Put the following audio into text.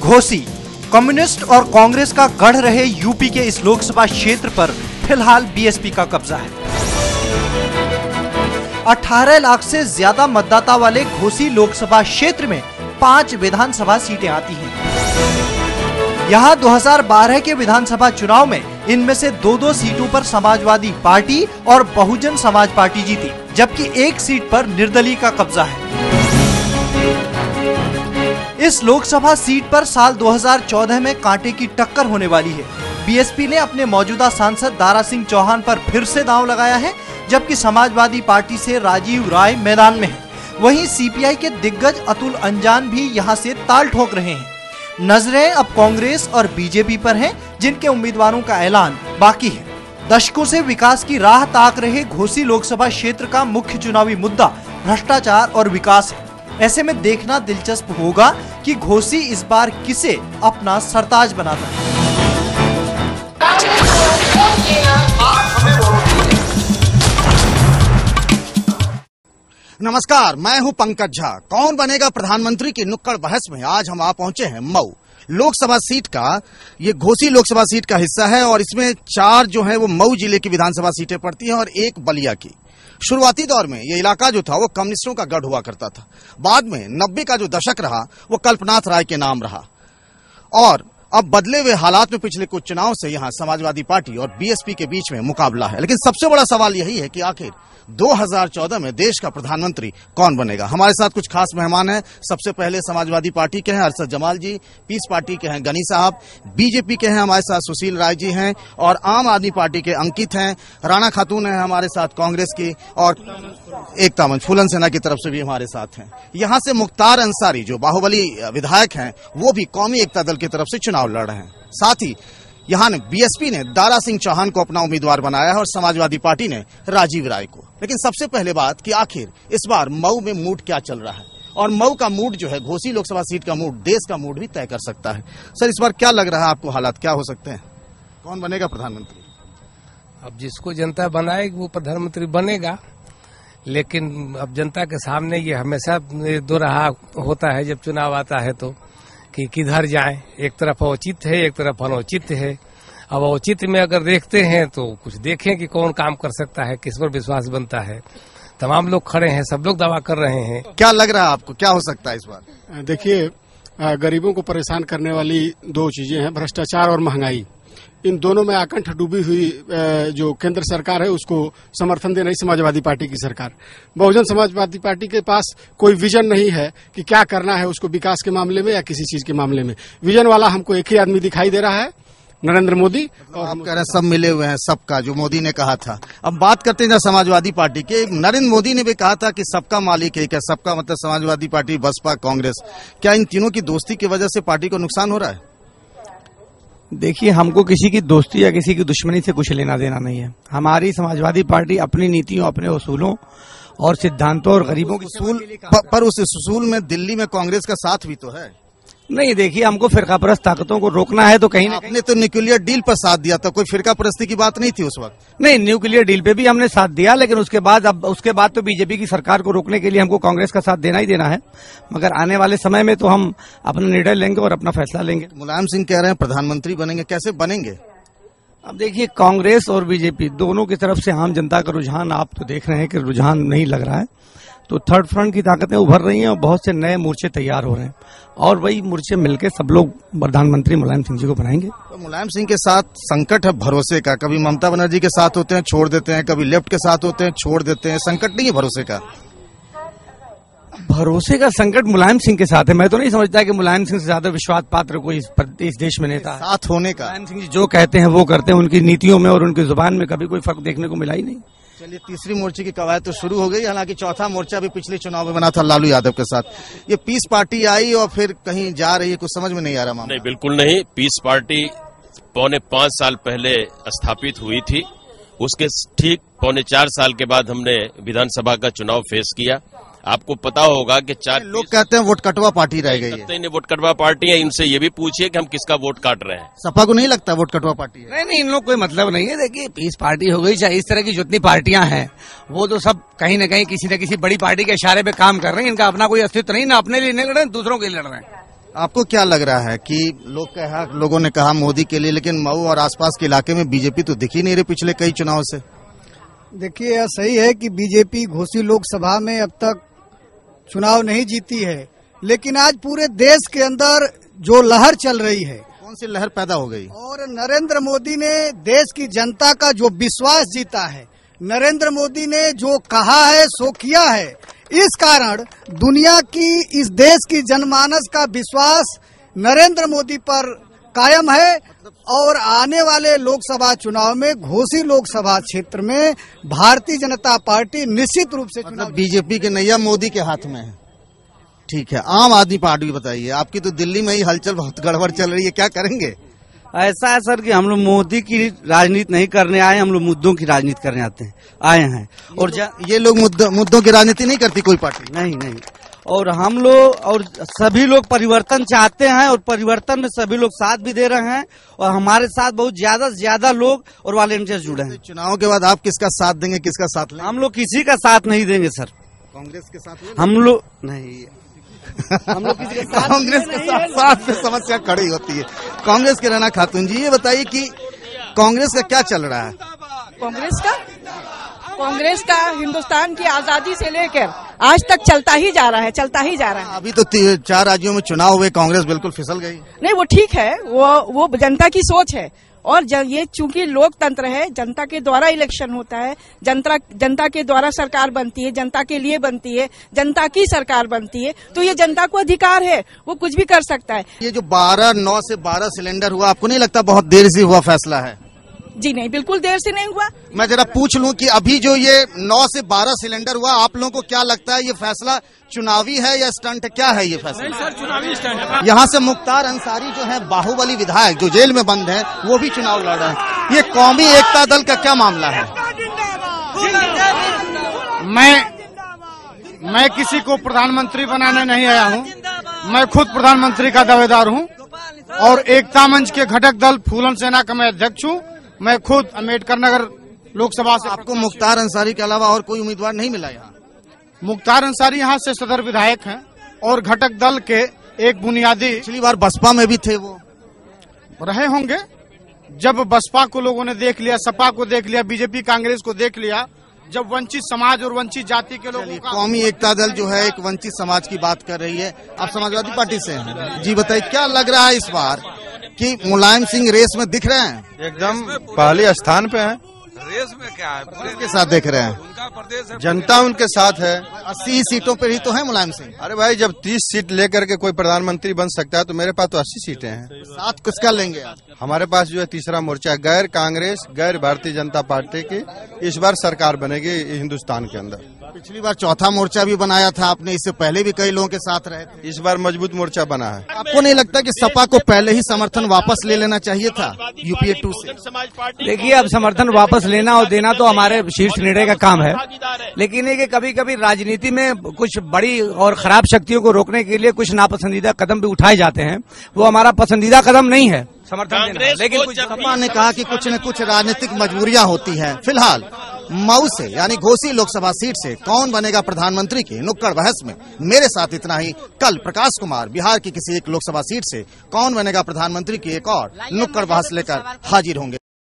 Ghosi communist और कांग्रेस का गढ़ रहे यूपी के इस लोकसभा क्षेत्र पर फिलहाल बीएसपी का कब्जा है। 18 लाख से ज्यादा मतदाता वाले घोसी लोकसभा क्षेत्र में 5 विधानसभा सीटें आती हैं। यहाँ 2012 के विधानसभा चुनाव में इनमें से 2-2 सीटों पर समाजवादी पार्टी और बहुजन समाज पार्टी जीती, जबकि एक सीट पर निर्दलीय का कब्जा है। इस लोकसभा सीट पर साल 2014 में कांटे की टक्कर होने वाली है। बीएसपी ने अपने मौजूदा सांसद दारा सिंह चौहान पर फिर से दांव लगाया है, जबकि समाजवादी पार्टी से राजीव राय मैदान में है। वहीं सीपीआई के दिग्गज अतुल अंजान भी यहां से ताल ठोक रहे हैं। नजरें अब कांग्रेस और बीजेपी पर हैं, जिनके उम्मीदवारों का ऐलान बाकी है। दशकों से विकास की राह ताक रहे घोसी लोकसभा क्षेत्र का मुख्य चुनावी मुद्दा भ्रष्टाचार और विकास है। ऐसे में देखना दिलचस्प होगा कि घोसी इस बार किसे अपना सरताज बनाता है। नमस्कार, मैं हूं पंकज झा। कौन बनेगा प्रधानमंत्री की नुक्कड़ बहस में आज हम आ पहुंचे हैं मऊ लोकसभा सीट का। ये घोसी लोकसभा सीट का हिस्सा है और इसमें 4 जो है वो मऊ जिले की विधानसभा सीटें पड़ती हैं और 1 बलिया की। शुरुआती दौर में ये इलाका जो था वो कम्युनिस्टों का गढ़ हुआ करता था। बाद में 90 का जो दशक रहा वो कल्पनाथ राय के नाम रहा और अब बदले हुए हालात में पिछले कुछ चुनाव से यहाँ समाजवादी पार्टी और बीएसपी के बीच में मुकाबला है। लेकिन सबसे बड़ा सवाल यही है कि आखिर 2014 में देश का प्रधानमंत्री कौन बनेगा। हमारे साथ कुछ खास मेहमान हैं। सबसे पहले समाजवादी पार्टी के हैं अरशद जमाल जी, पीस पार्टी के हैं गनी साहब, बीजेपी के हैं हमारे साथ सुशील राय जी हैं और आम आदमी पार्टी के अंकित हैं, राणा खातून है हमारे साथ कांग्रेस की और एकता मंच फूलन सेना की तरफ से भी हमारे साथ हैं। यहाँ से मुख्तार अंसारी जो बाहुबली विधायक हैं वो भी कौमी एकता दल की तरफ से चुनाव लड़ रहे हैं। साथ ही यहाँ बीएसपी ने दारा सिंह चौहान को अपना उम्मीदवार बनाया है और समाजवादी पार्टी ने राजीव राय को। लेकिन सबसे पहले बात कि आखिर इस बार मऊ में मूड क्या चल रहा है और मऊ का मूड जो है घोसी लोकसभा सीट का मूड देश का मूड भी तय कर सकता है। सर, इस बार क्या लग रहा है आपको, हालात क्या हो सकते हैं, कौन बनेगा प्रधानमंत्री? अब जिसको जनता बनाएगी वो प्रधानमंत्री बनेगा, लेकिन अब जनता के सामने ये हमेशा दो राह होता है जब चुनाव आता है तो कि किधर जाएं। एक तरफ औचित्य है, एक तरफ अनौचित्य है। अब औचित्य में अगर देखते हैं तो कुछ देखें कि कौन काम कर सकता है, किस पर विश्वास बनता है। तमाम लोग खड़े हैं, सब लोग दावा कर रहे हैं। क्या लग रहा है आपको, क्या हो सकता है इस बार? देखिए, गरीबों को परेशान करने वाली 2 चीजें हैं, भ्रष्टाचार और महंगाई। इन दोनों में आकंठ डूबी हुई जो केंद्र सरकार है उसको समर्थन दे रही समाजवादी पार्टी की सरकार। बहुजन समाजवादी पार्टी के पास कोई विजन नहीं है कि क्या करना है उसको विकास के मामले में या किसी चीज के मामले में। विजन वाला हमको एक ही आदमी दिखाई दे रहा है, नरेंद्र मोदी। और आप कह रहे हैं सब मिले हुए हैं, सबका जो मोदी ने कहा था। अब बात करते हैं समाजवादी पार्टी के। नरेंद्र मोदी ने भी कहा था कि सबका मालिक एक है, सबका मतलब समाजवादी पार्टी, बसपा, कांग्रेस। क्या इन तीनों की दोस्ती की वजह से पार्टी को नुकसान हो रहा है? देखिए, हमको किसी की दोस्ती या किसी की दुश्मनी से कुछ लेना देना नहीं है। हमारी समाजवादी पार्टी अपनी नीतियों, अपने उसूलों और सिद्धांतों और गरीबों की उसूल पर उस उसूल में दिल्ली में कांग्रेस का साथ भी तो है। नहीं, देखिए, हमको फिरकापरस्त ताकतों को रोकना है तो कहीं ना आपने तो न्यूक्लियर डील पर साथ दिया था, कोई फिरकापरस्ती की बात नहीं थी उस वक्त। नहीं, न्यूक्लियर डील पे भी हमने साथ दिया, लेकिन उसके बाद तो बीजेपी की सरकार को रोकने के लिए हमको कांग्रेस का साथ देना ही देना है। मगर आने वाले समय में तो हम अपना निर्णय लेंगे और अपना फैसला लेंगे। मुलायम सिंह कह रहे हैं प्रधानमंत्री बनेंगे, कैसे बनेंगे? अब देखिए, कांग्रेस और बीजेपी दोनों की तरफ से आम जनता का रुझान आप तो देख रहे हैं कि रुझान नहीं लग रहा है। तो थर्ड फ्रंट की ताकतें उभर रही हैं और बहुत से नए मोर्चे तैयार हो रहे हैं और वही मोर्चे मिलकर सब लोग प्रधानमंत्री मुलायम सिंह जी को बनाएंगे। तो मुलायम सिंह के साथ संकट है भरोसे का। कभी ममता बनर्जी के साथ होते हैं, छोड़ देते हैं, कभी लेफ्ट के साथ होते हैं, छोड़ देते हैं। संकट नहीं है भरोसे का? भरोसे का संकट मुलायम सिंह के साथ है। मैं तो नहीं समझता कि मुलायम सिंह से ज्यादा विश्वास पात्र कोई इस देश में नेता है। साथ होने का मुलायम सिंह जी जो कहते हैं वो करते हैं। उनकी नीतियों में और उनकी जुबान में कभी कोई फर्क देखने को मिला ही नहीं। चलिए, तीसरी मोर्चे की कवायद तो शुरू हो गई। हालांकि चौथा मोर्चा भी पिछले चुनाव में बना था लालू यादव के साथ। ये पीस पार्टी आई और फिर कहीं जा रही है, कुछ समझ में नहीं आ रहा मामला। नहीं, बिल्कुल नहीं। पीस पार्टी 4.25 साल पहले स्थापित हुई थी। उसके ठीक 4.25 साल के बाद हमने विधानसभा का चुनाव फेस किया। आपको पता होगा कि 4 लोग कहते हैं वोट कटवा पार्टी रह गई है। नहीं, वोट कटवा पार्टी है। इनसे ये भी पूछिए कि हम किसका वोट काट रहे हैं। सपा को नहीं लगता वोट कटवा पार्टी है? नहीं, इन लोग कोई मतलब नहीं है। देखिए, पीस पार्टी हो गई, चाहे इस तरह की जितनी पार्टियां हैं वो तो सब कहीं न किसी बड़ी पार्टी के इशारे पे काम कर रहे हैं। इनका अपना कोई अस्तित्व नहीं, ना अपने लिए नहीं लड़ रहे हैं, दूसरों के लिए लड़ रहे हैं। आपको क्या लग रहा है कि लोगों ने कहा मोदी के लिए, लेकिन मऊ और आसपास के इलाके में बीजेपी तो दिख ही नहीं रही पिछले कई चुनाव से। देखिए, यह सही है कि बीजेपी घोसी लोकसभा में अब तक चुनाव नहीं जीती है, लेकिन आज पूरे देश के अंदर जो लहर चल रही है, कौन सी लहर पैदा हो गई? और नरेंद्र मोदी ने देश की जनता का जो विश्वास जीता है, नरेंद्र मोदी ने जो कहा है सो किया है, इस कारण दुनिया की, इस देश की जनमानस का विश्वास नरेंद्र मोदी पर कायम है। और आने वाले लोकसभा चुनाव में घोसी लोकसभा क्षेत्र में भारतीय जनता पार्टी निश्चित रूप से चुनाव, बीजेपी के नैया मोदी के हाथ में है। ठीक है, आम आदमी पार्टी बताइए, आपकी तो दिल्ली में ही हलचल बहुत गड़बड़ चल रही है, क्या करेंगे? ऐसा है सर कि हम लोग मोदी की राजनीति नहीं करने आए, हम लोग मुद्दों की राजनीति करने आए हैं। और ये लोग मुद्दों की राजनीति नहीं करती कोई पार्टी? नहीं। और हम लोग और सभी लोग परिवर्तन चाहते हैं, और परिवर्तन में सभी लोग साथ भी दे रहे हैं, और हमारे साथ बहुत ज्यादा से ज्यादा लोग और वॉलंटियर्स जुड़े हैं। चुनाव के बाद आप किसका साथ देंगे, किसका साथ लेंगे? हम लोग किसी का साथ नहीं देंगे सर। कांग्रेस के साथ? हम लोग नहीं हम लोग किसी के साथ, कांग्रेस के साथ में समस्या खड़ी होती है। कांग्रेस के राणा खातून जी, ये बताइए कि कांग्रेस का क्या चल रहा है? कांग्रेस का हिंदुस्तान की आजादी से लेकर आज तक चलता ही जा रहा है। अभी तो 4 राज्यों में चुनाव हुए, कांग्रेस बिल्कुल फिसल गई। नहीं, वो ठीक है, वो जनता की सोच है। और ये चूंकि लोकतंत्र है, जनता के द्वारा इलेक्शन होता है, जनता के द्वारा सरकार बनती है, जनता के लिए बनती है, जनता की सरकार बनती है, तो ये जनता को अधिकार है, वो कुछ भी कर सकता है। ये जो 9 से 12 सिलेंडर हुआ, आपको नहीं लगता बहुत देर से हुआ फैसला है? जी नहीं, बिल्कुल देर से नहीं हुआ। मैं जरा पूछ लूं कि अभी जो ये 9 से 12 सिलेंडर हुआ, आप लोगों को क्या लगता है, ये फैसला चुनावी है या स्टंट है? क्या है ये फैसला? नहीं सर, चुनावी स्टंट है। यहाँ से मुख्तार अंसारी जो है बाहुबली विधायक, जो जेल में बंद है, वो भी चुनाव लड़ रहे हैं। ये कौमी एकता दल का क्या मामला है? मैं किसी को प्रधानमंत्री बनाने नहीं आया हूँ, मैं खुद प्रधानमंत्री का दावेदार हूँ, और एकता मंच के घटक दल फूलन सेना का मैं अध्यक्ष हूँ। मैं खुद अम्बेडकर नगर लोकसभा से। आपको मुख्तार अंसारी के अलावा और कोई उम्मीदवार नहीं मिला यहाँ? मुख्तार अंसारी यहाँ से सदर विधायक हैं, और घटक दल के एक बुनियादी, पिछली बार बसपा में भी थे, वो रहे होंगे। जब बसपा को लोगों ने देख लिया, सपा को देख लिया, बीजेपी कांग्रेस को देख लिया, जब वंचित समाज और वंचित जाति के लोगों का, कौमी एकता दल जो है एक वंचित समाज की बात कर रही है। आप समाजवादी पार्टी से हैं जी, बताइए क्या लग रहा है इस बार कि मुलायम सिंह रेस में दिख रहे हैं? एकदम पहले स्थान पे हैं। रेस में क्या है, किसके साथ देख रहे हैं? उनका प्रदेश है, जनता उनके साथ है। 80 सीटों पर ही तो है मुलायम सिंह। अरे भाई, जब 30 सीट लेकर के कोई प्रधानमंत्री बन सकता है तो मेरे पास तो 80 सीटें हैं। साथ किसका लेंगे आप? हमारे पास जो है तीसरा मोर्चा, गैर कांग्रेस, गैर भारतीय जनता पार्टी की इस बार सरकार बनेगी हिंदुस्तान के अंदर। पिछली बार चौथा मोर्चा भी बनाया था आपने, इससे पहले भी कई लोगों के साथ रहे थे। इस बार मजबूत मोर्चा बना है। आपको नहीं लगता कि सपा को पहले ही समर्थन वापस ले लेना चाहिए था यूपीए 2 से? देखिए, अब समर्थन वापस लेना और देना तो हमारे शीर्ष निर्णय का काम है, लेकिन ये कि कभी कभी राजनीति में कुछ बड़ी और खराब शक्तियों को रोकने के लिए कुछ नापसंदीदा कदम भी उठाए जाते हैं। वो हमारा पसंदीदा कदम नहीं है समर्थन देना, लेकिन सपा ने कहा कि कुछ न कुछ राजनीतिक मजबूरियां होती हैं। फिलहाल मऊ से यानी घोसी लोकसभा सीट से कौन बनेगा प्रधानमंत्री की नुक्कड़ बहस में मेरे साथ इतना ही। कल प्रकाश कुमार बिहार की किसी एक लोकसभा सीट से कौन बनेगा प्रधानमंत्री की एक और नुक्कड़ बहस लेकर हाजिर होंगे।